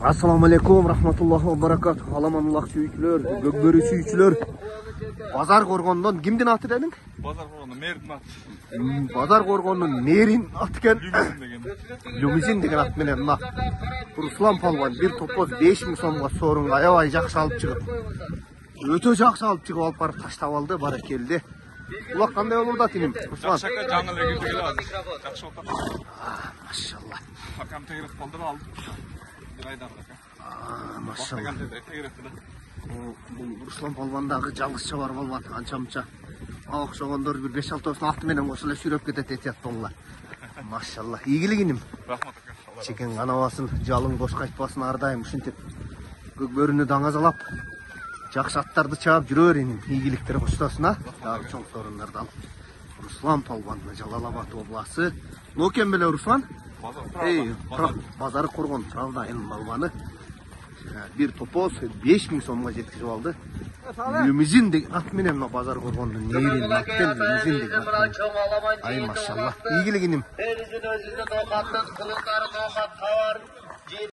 Assalamu alaikum rahmatullohi va barakatuh. Alamanullah sүйүүчүлөр, Gökbörү sүйүүчүлөр. Bazar Korgon'dan kimdin atı dedin? Bazar Korgon'dan Merin atı. Bazar Korgon'dan Merin atı ken. Lumizin degen at menen mына. Ruslan Palvan bir topoz 5000 сомго сорунга аябай жакшы алып чыгып. Өтө жакшы алып чыгып алып барып таштап алды, баракелди. Улак кандай болуп атат иним? Руслан. Шака жаңыл эгерде келе азыр. Жакшы болуп атат. Машалла. Hakam tegirip kaldı aldı. Bir aydan da. Машалла. Tegirip de. Бул Руслан Палвандагы жалгызча бар болуп атат, анча-мынча. Окшогондор бир 5-6 аты менен кошула сүрөп кетет этият болла. Машалла. Ийгилик иним. Рахмат. Чекен канабасын, жалың бош кайтпасын ардайым ушинтип. Көкбөрүнү даңазалап, жакшы аттарды чаап жүрө берейин. Ийгиликтер коштосун, а? Дагы чоң сорундарды алып. Руслан Палвандын Жалал-Абад обласы. Нокен беле Руслан? Bazar Korgon, правда, балбаны. Bir topoz 5000 сомго жеткизип алды. Lumizin деген ат менен Bazar Korgon'дун нерин аттен Lumizin деген ат. Ай машалла. Ийгилик иним.